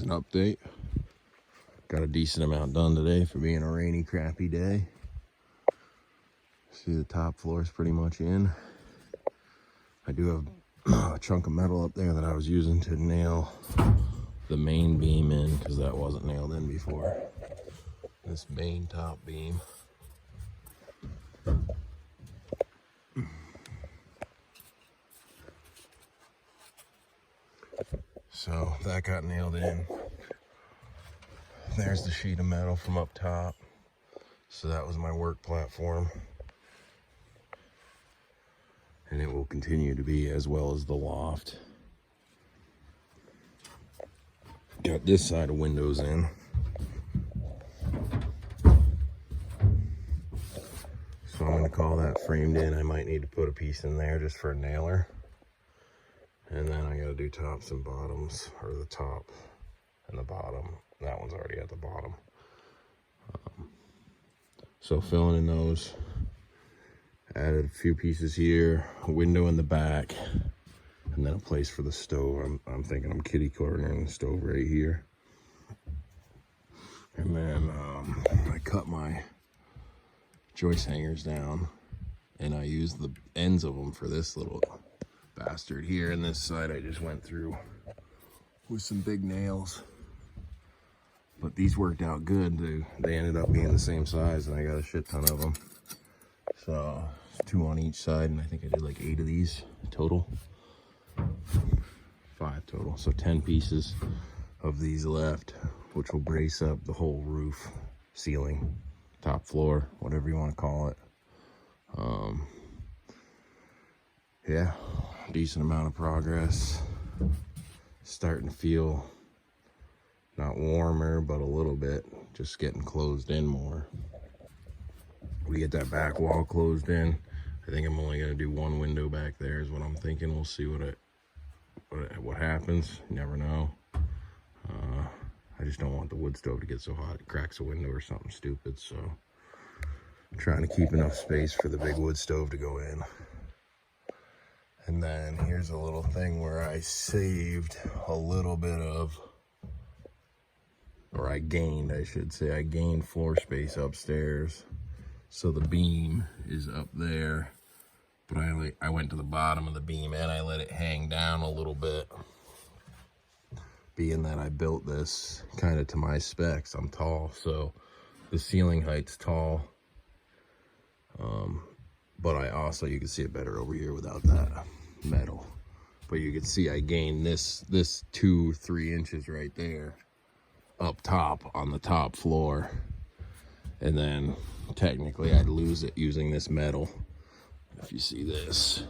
Here's an update. Got a decent amount done today for being a rainy, crappy day. See, the top floor is pretty much in. I do have a chunk of metal up there that I was using to nail the main beam in, because that wasn't nailed in before. This main top beam. So that got nailed in. There's the sheet of metal from up top. So that was my work platform. And it will continue to be, as well as the loft. Got this side of windows in. So I'm going to call that framed in. I might need to put a piece in there just for a nailer. And then I got to do tops and bottoms, or the top and the bottom. That one's already at the bottom. So filling in those. Added a few pieces here, a window in the back, and then a place for the stove. I'm thinking I'm kitty cornering the stove right here. And then I cut my joist hangers down, and I used the ends of them for this little bastard here. And this side I just went through with some big nails. But these worked out good. They ended up being the same size, and I got a shit ton of them. So 2 on each side, and I think I did like 8 of these total. 5 total, so 10 pieces of these left, which will brace up the whole roof, ceiling, top floor, whatever you want to call it. Yeah, decent amount of progress. Starting to feel not warmer, but a little bit, just getting closed in more. We get that back wall closed in. I think I'm only going to do 1 window back there is what I'm thinking. We'll see what happens. You never know. I just don't want the wood stove to get so hot it cracks a window or something stupid. So I'm trying to keep enough space for the big wood stove to go in. And then here's a little thing where I saved a little bit of, or I gained, I should say, I gained floor space upstairs. So the beam is up there, but I went to the bottom of the beam and I let it hang down a little bit. Being that I built this kind of to my specs, I'm tall, so the ceiling height's tall. But I also, you can see it better over here without that metal. But you can see I gained this 2-3 inches right there up top on the top floor. And then technically I'd lose it using this metal, if you see this.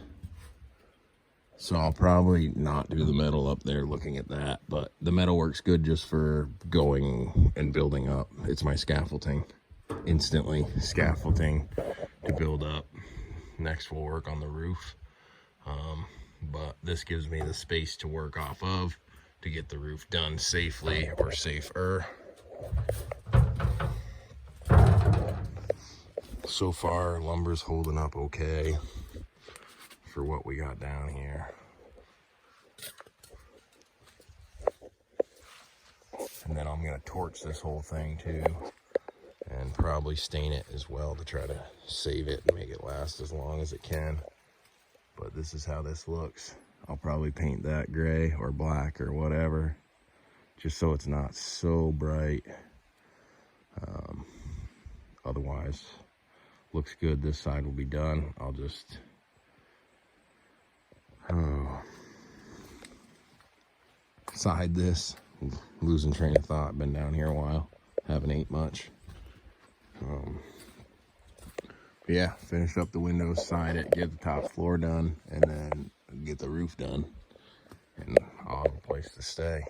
So I'll probably not do the metal up there looking at that, but the metal works good just for going and building up. It's my scaffolding, instantly scaffolding to build up. Next we'll work on the roof, but this gives me the space to work off of to get the roof done safely, or safer. So far, lumber's holding up okay for what we got down here. And then I'm gonna torch this whole thing too, and probably stain it as well to try to save it and make it last as long as it can. But this is how this looks. I'll probably paint that gray or black or whatever, just so it's not so bright. Otherwise, looks good. This side will be done. I'll just side this. Losing train of thought. Been down here a while. Haven't ate much. Yeah, finish up the windows, side it, get the top floor done, and then get the roof done. And I'll have a place to stay.